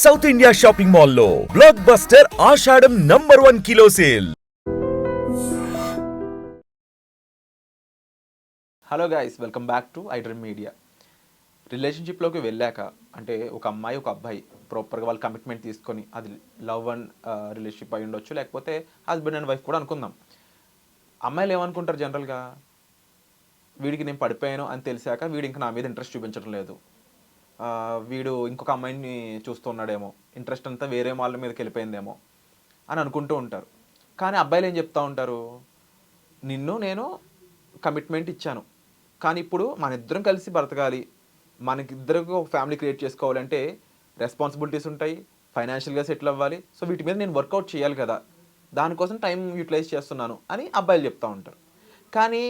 South India shopping మాల్లో blockbuster ఆషాఢం #1 kilo sale. Hello guys, welcome back to iDream Media. రిలేషన్షిప్లోకి వెళ్ళాక అంటే ఒక అమ్మాయి ఒక అబ్బాయి ప్రాపర్గా వాళ్ళు కమిట్మెంట్ తీసుకొని అది లవ్ అండ్ రిలేషన్షిప్ అయి ఉండొచ్చు, లేకపోతే హస్బెండ్ అండ్ వైఫ్ కూడా అనుకుందాం. అమ్మాయిలు ఏమనుకుంటారు జనరల్గా, వీడికి నేను పడిపోయాను అని తెలిసాక వీడు ఇంకా నా మీద ఇంట్రెస్ట్ చూపించడం లేదు, వీడు ఇంకొక అమ్మాయిని చూస్తున్నాడేమో, ఇంట్రెస్ట్ అంతా వేరే వాళ్ళ మీదకి వెళ్ళిపోయిందేమో అని అనుకుంటూ ఉంటారు. కానీ అబ్బాయిలు ఏం చెప్తూ ఉంటారు, నిన్ను నేను కమిట్మెంట్ ఇచ్చాను, కానీ ఇప్పుడు మన ఇద్దరం కలిసి బ్రతకాలి, మనకిద్దరికి ఒక ఫ్యామిలీ క్రియేట్ చేసుకోవాలంటే రెస్పాన్సిబిలిటీస్ ఉంటాయి, ఫైనాన్షియల్గా సెటిల్ అవ్వాలి, సో వీటి మీద నేను వర్కౌట్ చేయాలి కదా, దానికోసం టైం యూటిలైజ్ చేస్తున్నాను అని అబ్బాయిలు చెప్తూ ఉంటారు. కానీ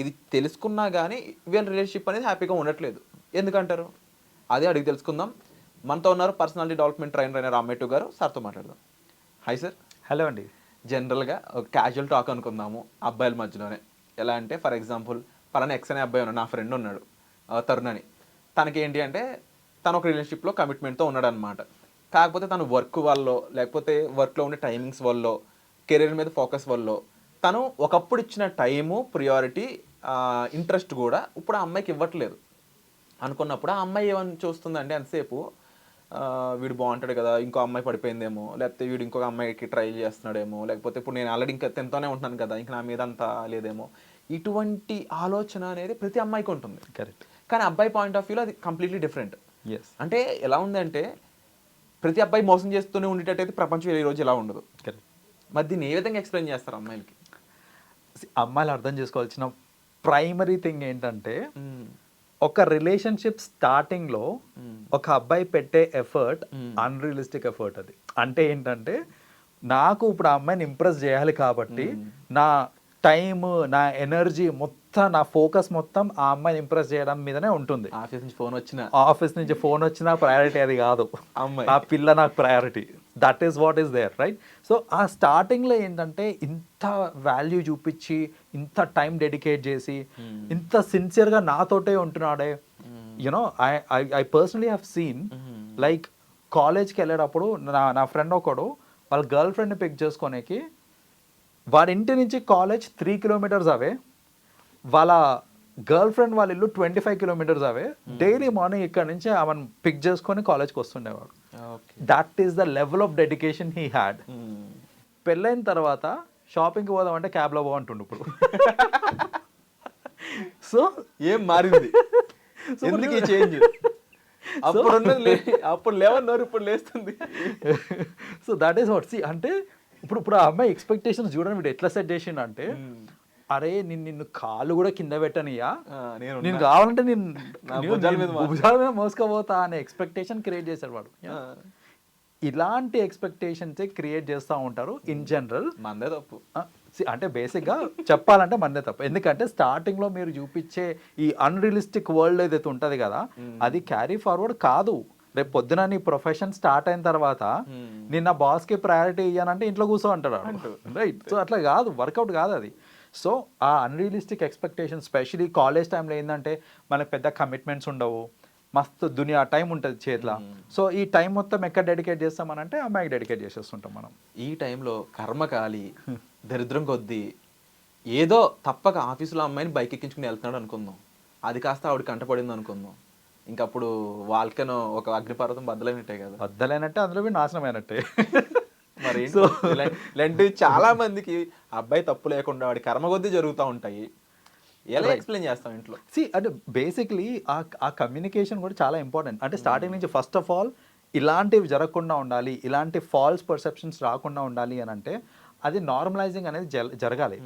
ఇది తెలుసుకున్నా కానీ వీళ్ళ రిలేషన్షిప్ అనేది హ్యాపీగా ఉండట్లేదు. ఎందుకంటారు? అదే అడిగి తెలుసుకుందాం. మనతో ఉన్నారు పర్సనాలిటీ డెవలప్మెంట్ ట్రైనర్ అయిన రామేటు గారు. సార్తో మాట్లాడదాం. Hi sir. హలో అండి. జనరల్గా ఒక క్యాజువల్ టాక్ అనుకుందాము అబ్బాయిల మధ్యలోనే. ఎలా అంటే ఫర్ ఎగ్జాంపుల్ పలానా ఎక్స్ అనే అబ్బాయి ఉన్నాడు, నా ఫ్రెండ్ ఉన్నాడు తరుణ్ అని. తనకి ఏంటి అంటే తను ఒక రిలేషన్షిప్లో కమిట్మెంట్తో ఉన్నాడు అనమాట. కాకపోతే తను వర్క్ వల్ల, లేకపోతే వర్క్లో ఉండే టైమింగ్స్ వల్ల, కెరీర్ మీద ఫోకస్ వల్ల తను ఒకప్పుడు ఇచ్చిన టైము, ప్రియారిటీ, ఇంట్రెస్ట్ కూడా ఇప్పుడు ఆ అమ్మాయికి ఇవ్వట్లేదు. అనుకున్నప్పుడు ఆ అమ్మాయి ఏమని చూస్తుందంటే ఎంతసేపు వీడు బాగుంటాడు కదా, ఇంకో అమ్మాయి పడిపోయిందేమో, లేకపోతే వీడు ఇంకొక అమ్మాయికి ట్రై చేస్తున్నాడేమో, లేకపోతే ఇప్పుడు నేను ఆల్రెడీ ఇంకా తింటూనే ఉంటున్నాను కదా, ఇంకా నా మీద అంతా లేదేమో, ఇటువంటి ఆలోచన అనేది ప్రతి అమ్మాయికి ఉంటుంది. కరెక్ట్. కానీ అబ్బాయి పాయింట్ ఆఫ్ వ్యూలో అది కంప్లీట్లీ డిఫరెంట్. ఎస్. అంటే ఎలా ఉందంటే ప్రతి అబ్బాయి మోసం చేస్తూనే ఉండేటట్టయితే ప్రపంచం ఈ రోజు ఎలా ఉండదు. కరెక్ట్. మరి దీన్ని ఏ విధంగా ఎక్స్ప్లెయిన్ చేస్తారు అమ్మాయిలకి? అమ్మాయిలు అర్థం చేసుకోవాల్సిన ప్రైమరీ థింగ్ ఏంటంటే, ఒక రిలేషన్షిప్ స్టార్టింగ్లో ఒక అబ్బాయి పెట్టే ఎఫర్ట్ అన్రియలిస్టిక్ ఎఫర్ట్. అది అంటే ఏంటంటే, నాకు ఇప్పుడు ఆ అమ్మాయిని ఇంప్రెస్ చేయాలి కాబట్టి నా టైమ్, నా ఎనర్జీ మొత్తం, నా ఫోకస్ మొత్తం ఆ అమ్మాయిని ఇంప్రెస్ చేయడం మీదనే ఉంటుంది. ఆఫీస్ నుంచి ఫోన్ వచ్చినా ప్రయారిటీ అది కాదు, అమ్మాయి, ఆ పిల్ల నాకు priority. That is what is there, right? So ఆ స్టార్టింగ్లో ఏంటంటే ఇంత వాల్యూ చూపించి, ఇంత టైం డెడికేట్ చేసి, ఇంత సిన్సియర్గా నాతోటే ఉంటున్నాడే. You know I personally have seen, like కాలేజ్కి వెళ్ళేటప్పుడు నా ఫ్రెండ్ ఒకడు వాళ్ళ గర్ల్ ఫ్రెండ్ని పిక్ చేసుకోనికి, వాడి ఇంటి నుంచి కాలేజ్ 3 కిలోమీటర్స్ అవే, వాళ్ళ గర్ల్ ఫ్రెండ్ వాళ్ళ ఇల్లు 25 కిలోమీటర్స్ అవే. డైలీ మార్నింగ్ ఇక్కడ నుంచి ఆమెను పిక్ చేసుకొని కాలేజ్కి వస్తుండేవాడు. That is the level of dedication he had. పెళ్ళైన తర్వాత షాపింగ్కి పోదామంటే క్యాబ్లో పోమంటుండు ఇప్పుడు. సో ఏం మారింది? ఎందుకు ఈ చేంజ్? అప్పుడు లేవన్నారు, ఇప్పుడు లేస్తుంది. So that is what. See అంటే ఇప్పుడు ఆ అమ్మాయి ఎక్స్పెక్టేషన్స్ చూడండి, వీడు ఎట్లా సెట్ చేసిండు అంటే, అరే నిన్ను కాళ్ళు కూడా కింద పెట్టనియా, నేను కావాలంటే భుజాల మీద మోసుకపోతా అనే ఎక్స్పెక్టేషన్ క్రియేట్ చేశాడు వాడు. ఇలాంటి ఎక్స్పెక్టేషన్స్ క్రియేట్ చేస్తూ ఉంటారు ఇన్ జనరల్. మందే తప్పు. అంటే బేసిక్గా చెప్పాలంటే మందే తప్పు. ఎందుకంటే స్టార్టింగ్లో మీరు చూపించే ఈ అన్రియలిస్టిక్ వరల్డ్ ఏదైతే ఉంటుంది కదా, అది క్యారీ ఫార్వర్డ్ కాదు. రేపు పొద్దున నీ ప్రొఫెషన్ స్టార్ట్ అయిన తర్వాత నిన్న బాస్కి ప్రయారిటీ ఇయ్యానంటే ఇంట్లో కూర్చో అంటాడు, రైట్? సో అట్లా కాదు, వర్కౌట్ కాదు అది. సో ఆ అన్రియలిస్టిక్ ఎక్స్పెక్టేషన్, స్పెషలీ కాలేజ్ టైంలో ఏంటంటే మనకు పెద్ద కమిట్మెంట్స్ ఉండవు, మస్తు దునియా టైం ఉంటుంది చేతిలో. సో ఈ టైం మొత్తం ఎక్కడ డెడికేట్ చేస్తామనంటే అమ్మాయికి డెడికేట్ చేసేస్తుంటాం మనం. ఈ టైంలో కర్మకాలి దరిద్రం కొద్దీ ఏదో తప్పక ఆఫీసులో అమ్మాయిని బైక్ ఎక్కించుకుని వెళ్తున్నాడు అనుకుందాం, అది కాస్త ఆవిడ కంటపడింది అనుకుందాం, ఇంకప్పుడు వాళ్ళకనో ఒక అగ్నిపర్వతం బద్దలైనట్టే కదా. బద్దలైనట్టే, అందులో నాశనం అయినట్టే. మరి ఇలాంటివి చాలా మందికి అబ్బాయి తప్పు లేకుండా వాడి కర్మ కొద్దీ జరుగుతూ ఉంటాయి. ఎలా ఎక్స్ప్లెయిన్ చేస్తాం ఇంట్లో? అంటే బేసిక్లీ ఆ కమ్యూనికేషన్ కూడా చాలా ఇంపార్టెంట్. అంటే స్టార్టింగ్ నుంచి ఫస్ట్ ఆఫ్ ఆల్ ఇలాంటివి జరగకుండా ఉండాలి, ఇలాంటి ఫాల్స్ పర్సెప్షన్స్ రాకుండా ఉండాలి అని అంటే అది నార్మలైజింగ్ అనేది జరగాలి.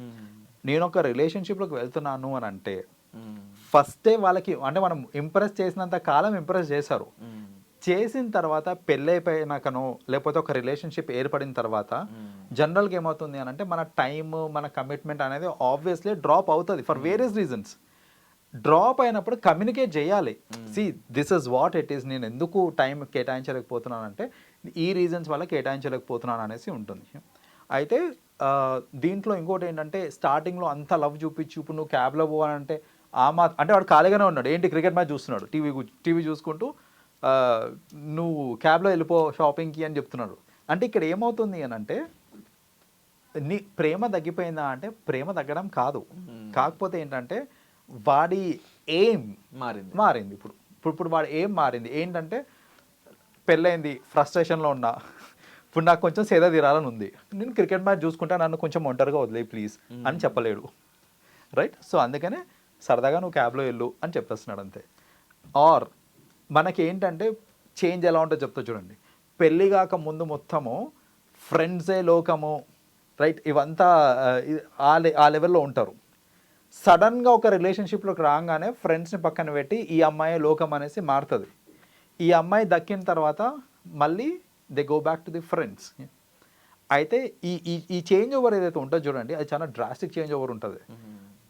నేను ఒక రిలేషన్షిప్లోకి వెళ్తున్నాను అని అంటే ఫస్టే వాళ్ళకి, అంటే మనం ఇంప్రెస్ చేసినంత కాలం ఇంప్రెస్ చేశారు, చేసిన తర్వాత పెళ్ళైపోయినాకనో లేకపోతే ఒక రిలేషన్షిప్ ఏర్పడిన తర్వాత జనరల్గా ఏమవుతుంది అని అంటే మన టైమ్, మన కమిట్మెంట్ అనేది ఆబ్వియస్లీ డ్రాప్ అవుతుంది ఫర్ వేరియస్ రీజన్స్. డ్రాప్ అయినప్పుడు కమ్యూనికేట్ చేయాలి. See this is what it is, నేను ఎందుకు టైం కేటాయించలేకపోతున్నాను అంటే ఈ రీజన్స్ వల్ల కేటాయించలేకపోతున్నాను అనేసి ఉంటుంది. అయితే దీంట్లో ఇంకోటి ఏంటంటే, స్టార్టింగ్లో అంత లవ్ చూపించి ఇప్పుడు నువ్వు క్యాబ్లో పోవాలంటే అంటే వాడు ఖాళీగానే ఉన్నాడు, ఏంటి క్రికెట్ మ్యాచ్ చూస్తున్నాడు, టీవీ చూసుకుంటూ నువ్వు క్యాబ్లో వెళ్ళిపో షాపింగ్కి అని చెప్తున్నాడు. అంటే ఇక్కడ ఏమవుతుంది అని అంటే నీ ప్రేమ తగ్గిపోయిందా అంటే ప్రేమ తగ్గడం కాదు. కాకపోతే ఏంటంటే వాడి ఎయిమ్ మారింది. ఇప్పుడు వాడి ఎయిమ్ మారింది. ఏంటంటే పెళ్ళైంది, ఫ్రస్ట్రేషన్లో ఉన్నా, ఇప్పుడు నాకు కొంచెం సేద తీరాలని ఉంది, నేను క్రికెట్ మ్యాచ్ చూసుకుంటా, నన్ను కొంచెం ఒంటరిగా వదిలే ప్లీజ్ అని చెప్పలేడు, రైట్? సో అందుకనే సరదాగా నువ్వు క్యాబ్లో వెళ్ళు అని చెప్పేస్తున్నాడు అంతే. ఆర్ మనకి ఏంటంటే చేంజ్ ఎలా ఉంటుందో చెప్తా చూడండి. పెళ్ళి కాక ముందు మొత్తము ఫ్రెండ్సే లోకము, రైట్? ఇవంతా ఆ లెవెల్లో ఉంటారు. సడన్గా ఒక రిలేషన్షిప్లోకి రాగానే ఫ్రెండ్స్ని పక్కన పెట్టి ఈ అమ్మాయి లోకం అనేసి మారుతుంది. ఈ అమ్మాయి దక్కిన తర్వాత మళ్ళీ they go back to the friends. అయితే ఈ చేంజ్ ఓవర్ ఏదైతే ఉంటుందో చూడండి, అది చాలా డ్రాస్టిక్ చేంజ్ ఓవర్ ఉంటుంది.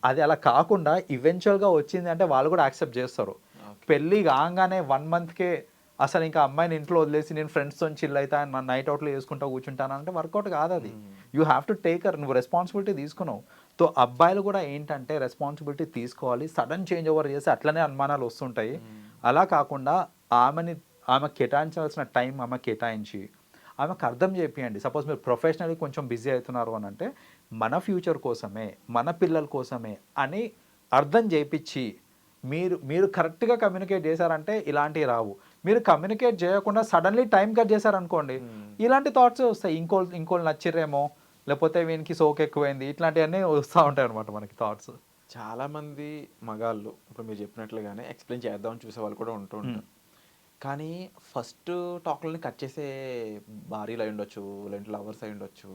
అది అలా కాకుండా ఈవెన్చువల్గా వచ్చింది అంటే వాళ్ళు కూడా యాక్సెప్ట్ చేస్తారు. పెళ్ళి కాగానే 1 monthకే అసలు ఇంకా అమ్మాయిని ఇంట్లో వదిలేసి నేను ఫ్రెండ్స్తో చిల్ అవుతా, నైట్ అవుట్లో వేసుకుంటా కూర్చుంటాను అంటే వర్కౌట్ కాదు అది. యూ హ్యావ్ టు టేకర్, నువ్వు రెస్పాన్సిబిలిటీ తీసుకున్నావు. సో అబ్బాయిలు కూడా ఏంటంటే రెస్పాన్సిబిలిటీ తీసుకోవాలి. సడన్ చేంజ్ ఓవర్ చేసి అట్లనే అనుమానాలు వస్తుంటాయి. అలా కాకుండా ఆమెకు కేటాయించాల్సిన టైం ఆమెకు కేటాయించి ఆమెకు అర్థం చేపియండి. సపోజ్ మీరు ప్రొఫెషనల్లీ కొంచెం బిజీ అవుతున్నారు అని అంటే మన ఫ్యూచర్ కోసమే, మన పిల్లల కోసమే అని అర్థం చేయించి మీరు కరెక్ట్గా కమ్యూనికేట్ చేశారంటే ఇలాంటివి రావు. మీరు కమ్యూనికేట్ చేయకుండా సడన్లీ టైం కట్ చేశారనుకోండి, ఇలాంటి థాట్స్ వస్తాయి. ఇంకోళ్ళు నచ్చిరేమో, లేకపోతే వీనికి సోక్ ఎక్కువైంది, ఇట్లాంటివన్నీ వస్తూ ఉంటాయి అనమాట మనకి థాట్స్. చాలామంది మగాళ్ళు ఇప్పుడు మీరు చెప్పినట్లుగానే ఎక్స్ప్లెయిన్ చేద్దామని చూసే వాళ్ళు కూడా ఉంటూ ఉంటారు. కానీ ఫస్ట్ టాక్లని కట్ చేసే భార్యలు అయి ఉండొచ్చు, లేదంటే లవర్స్ అయి ఉండొచ్చు,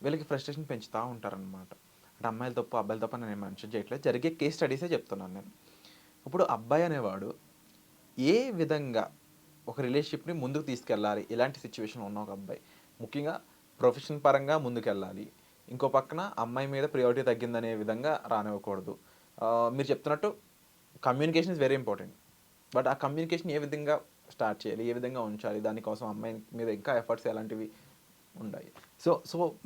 వీళ్ళకి ఫ్రస్ట్రేషన్ పెంచుతూ ఉంటారనమాట. అంటే అమ్మాయిలు తప్పు అబ్బాయిలు తప్పు అని నేను మెన్షన్ చేయట్లేదు, జరిగే కేస్ స్టడీసే చెప్తున్నాను నేను. ఇప్పుడు అబ్బాయి అనేవాడు ఏ విధంగా ఒక రిలేషన్షిప్ని ముందుకు తీసుకెళ్ళాలి, ఇలాంటి సిచ్యువేషన్ ఉన్న ఒక అబ్బాయి ముఖ్యంగా ప్రొఫెషన్ పరంగా ముందుకెళ్ళాలి, ఇంకో పక్కన అమ్మాయి మీద ప్రియారిటీ తగ్గిందనే విధంగా రానివ్వకూడదు. మీరు చెప్తున్నట్టు communication is very important. But ఆ కమ్యూనికేషన్ ఏ విధంగా స్టార్ట్ చేయాలి, ఏ విధంగా ఉంచాలి, దానికోసం అమ్మాయి మీద ఇంకా ఎఫర్ట్స్ ఎలాంటివి ఉన్నాయి? సో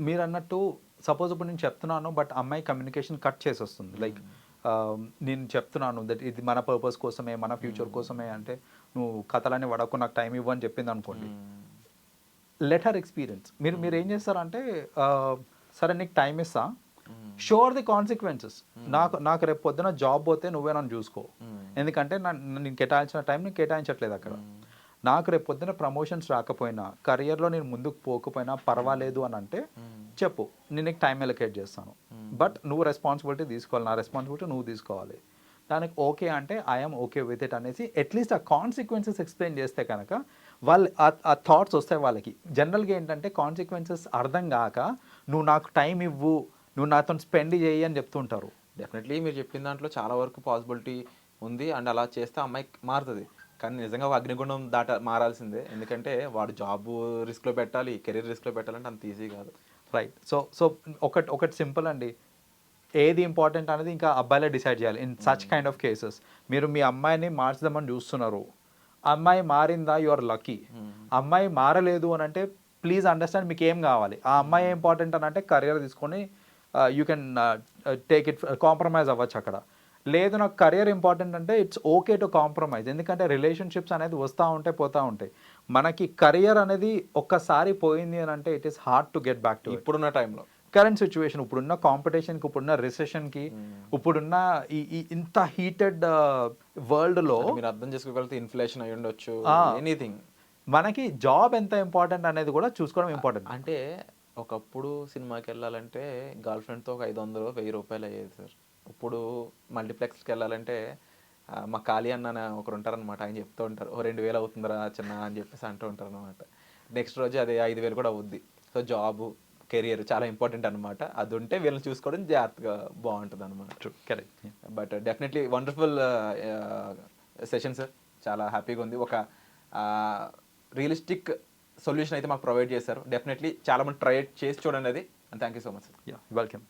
మీరు అన్నట్టు సపోజ్ ఇప్పుడు నేను చెప్తున్నాను బట్ అమ్మాయి కమ్యూనికేషన్ కట్ చేసి వస్తుంది. లైక్ నేను చెప్తున్నాను దట్ ఇది మన పర్పస్ కోసమే, మన ఫ్యూచర్ కోసమే అంటే నువ్వు కథలన్నీ వడకు నాకు టైం ఇవ్వు అని చెప్పింది అనుకోండి, లెట్ హర్ ఎక్స్పీరియన్స్. మీరు ఏం చేస్తారంటే సరే నీకు టైం ఇస్తా, షోర్ ది కాన్సిక్వెన్సెస్. నాకు రేపు పొద్దున జాబ్ పోతే నువ్వే నన్ను చూసుకో, ఎందుకంటే నేను కేటాయించిన టైం నేను కేటాయించట్లేదు అక్కడ. నాకు రేపు పొద్దున ప్రమోషన్స్ రాకపోయినా, కెరియర్లో నేను ముందుకు పోకపోయినా పర్వాలేదు అని అంటే చెప్పు, నేను నీకు టైం ఎలకేట్ చేస్తాను. బట్ నువ్వు రెస్పాన్సిబిలిటీ తీసుకోవాలి, నా రెస్పాన్సిబిలిటీ నువ్వు తీసుకోవాలి. దానికి ఓకే అంటే ఐఎమ్ ఓకే విత్ ఇట్ అనేసి అట్లీస్ట్ ఆ కాన్సిక్వెన్సెస్ ఎక్స్ప్లెయిన్ చేస్తే కనుక వాళ్ళు ఆ థాట్స్ వస్తాయి వాళ్ళకి. జనరల్గా ఏంటంటే కాన్సిక్వెన్సెస్ అర్థం కాక నువ్వు నాకు టైం ఇవ్వు, నువ్వు నాతో స్పెండ్ చేయి అని చెప్తుంటారు. డెఫినెట్లీ మీరు చెప్పిన దాంట్లో చాలా వరకు పాసిబిలిటీ ఉంది, అండ్ అలా చేస్తే అమ్మాయి మారుతుంది. కానీ నిజంగా ఒక అగ్నిగుండం మారాల్సిందే, ఎందుకంటే వాడు జాబ్ రిస్క్లో పెట్టాలి, కెరీర్ రిస్క్లో పెట్టాలంటే అంత ఈజీ కాదు. రైట్. సో ఒకటి సింపుల్ అండి, ఏది ఇంపార్టెంట్ అనేది ఇంకా అబ్బాయిలే డిసైడ్ చేయాలి in such kind of cases. మీరు మీ అమ్మాయిని మార్చుదామని చూస్తున్నారు, అమ్మాయి మారిందా యు ఆర్ లక్కీ. అమ్మాయి మారలేదు అని అంటే ప్లీజ్ అండర్స్టాండ్ మీకు ఏం కావాలి. ఆ అమ్మాయి ఇంపార్టెంట్ అని అంటే కెరియర్ తీసుకొని you can take it, compromise అవ్వచ్చు అక్కడ. లేదు నాకు కెరియర్ ఇంపార్టెంట్ అంటే ఇట్స్ ఓకే టు కాంప్రమైజ్, ఎందుకంటే రిలేషన్షిప్స్ అనేది వస్తూ ఉంటాయి పోతూ ఉంటాయి. మనకి కెరియర్ అనేది ఒక్కసారి పోయింది అని అంటే it is hard to get back to. ఇప్పుడున్న టైంలో కరెంట్ సిచ్యువేషన్, ఇప్పుడున్న కాంపిటీషన్కి, ఇప్పుడున్న రిసెషన్కి, ఇప్పుడున్న ఈ ఇంత హీటెడ్ వరల్డ్లో మీరు అర్థం చేసుకోగలిగితే ఇన్ఫ్లేషన్ అయి ఉండొచ్చు, ఎనీథింగ్, మనకి జాబ్ ఎంత ఇంపార్టెంట్ అనేది కూడా చూసుకోవడం ఇంపార్టెంట్. అంటే ఒకప్పుడు సినిమాకి వెళ్ళాలంటే గర్ల్ ఫ్రెండ్తో ఒక 500-1000 రూపాయలు అయ్యేది సార్. ఇప్పుడు మల్టీప్లెక్స్కి వెళ్ళాలంటే మా ఖాళీ అన్న ఒకరు ఉంటారనమాట, ఆయన చెప్తూ ఉంటారు 2000 అవుతుందిరా చిన్న అని చెప్పేసి అంటూ ఉంటారు అనమాట. నెక్స్ట్ రోజు అదే 5000 కూడా అవుద్ది. సో జాబు కెరియర్ చాలా ఇంపార్టెంట్ అనమాట. అది ఉంటే వీళ్ళని చూసుకోవడం జాగ్రత్తగా బాగుంటుంది అనమాట. Correct. But definitely wonderful session sir, చాలా హ్యాపీగా ఉంది. ఒక రియలిస్టిక్ సొల్యూషన్ అయితే మాకు ప్రొవైడ్ చేశారు. డెఫినెట్లీ చాలా మంది ట్రై చేసి చూడండి అది. And thank you so much sir. Welcome.